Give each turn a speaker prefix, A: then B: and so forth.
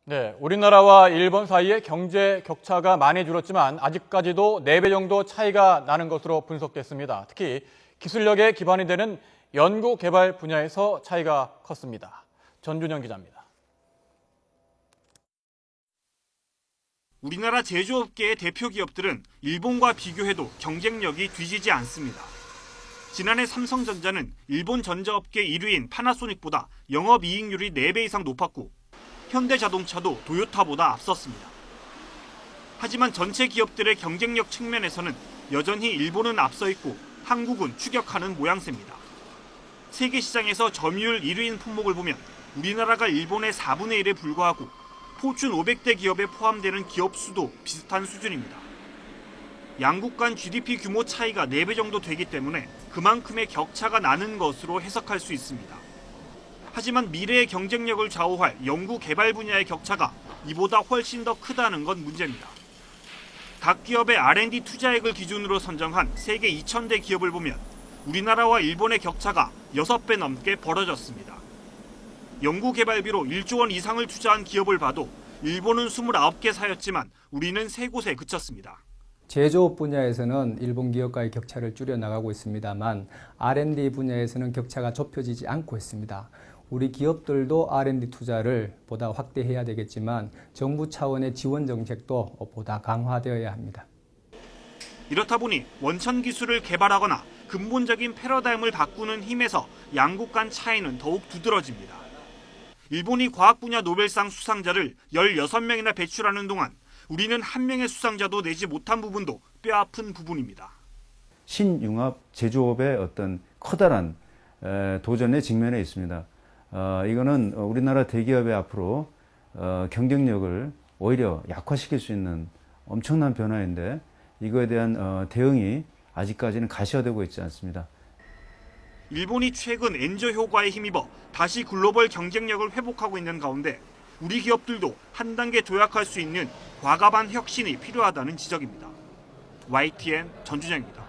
A: 네, 우리나라와 일본 사이의 경제 격차가 많이 줄었지만 아직까지도 4배 정도 차이가 나는 것으로 분석됐습니다. 특히 기술력에 기반이 되는 연구 개발 분야에서 차이가 컸습니다. 전준영 기자입니다.
B: 우리나라 제조업계의 대표 기업들은 일본과 비교해도 경쟁력이 뒤지지 않습니다. 지난해 삼성전자는 일본 전자업계 1위인 파나소닉보다 영업이익률이 4배 이상 높았고 현대자동차도 도요타보다 앞섰습니다. 하지만 전체 기업들의 경쟁력 측면에서는 여전히 일본은 앞서 있고 한국은 추격하는 모양새입니다. 세계 시장에서 점유율 1위인 품목을 보면 우리나라가 일본의 4분의 1에 불과하고 포춘 500대 기업에 포함되는 기업 수도 비슷한 수준입니다. 양국 간 GDP 규모 차이가 4배 정도 되기 때문에 그만큼의 격차가 나는 것으로 해석할 수 있습니다. 하지만 미래의 경쟁력을 좌우할 연구 개발 분야의 격차가 이보다 훨씬 더 크다는 건 문제입니다. 각 기업의 R&D 투자액을 기준으로 선정한 세계 2,000대 기업을 보면 우리나라와 일본의 격차가 6배 넘게 벌어졌습니다. 연구 개발비로 1조 원 이상을 투자한 기업을 봐도 일본은 29개사였지만 우리는 3곳에 그쳤습니다.
C: 제조업 분야에서는 일본 기업과의 격차를 줄여나가고 있습니다만 R&D 분야에서는 격차가 좁혀지지 않고 있습니다. 우리 기업들도 R&D 투자를 보다 확대해야 되겠지만 정부 차원의 지원 정책도 보다 강화되어야 합니다.
B: 이렇다 보니 원천 기술을 개발하거나 근본적인 패러다임을 바꾸는 힘에서 양국 간 차이는 더욱 두드러집니다. 일본이 과학 분야 노벨상 수상자를 16명이나 배출하는 동안 우리는 1명의 수상자도 내지 못한 부분도 뼈아픈 부분입니다.
D: 신융합 제조업의 어떤 커다란 도전에 직면해 있습니다. 이거는 우리나라 대기업의 앞으로 경쟁력을 오히려 약화시킬 수 있는 엄청난 변화인데 이거에 대한 대응이 아직까지는 가시화되고 있지 않습니다.
B: 일본이 최근 엔저 효과에 힘입어 다시 글로벌 경쟁력을 회복하고 있는 가운데 우리 기업들도 한 단계 도약할 수 있는 과감한 혁신이 필요하다는 지적입니다. YTN 전준영입니다.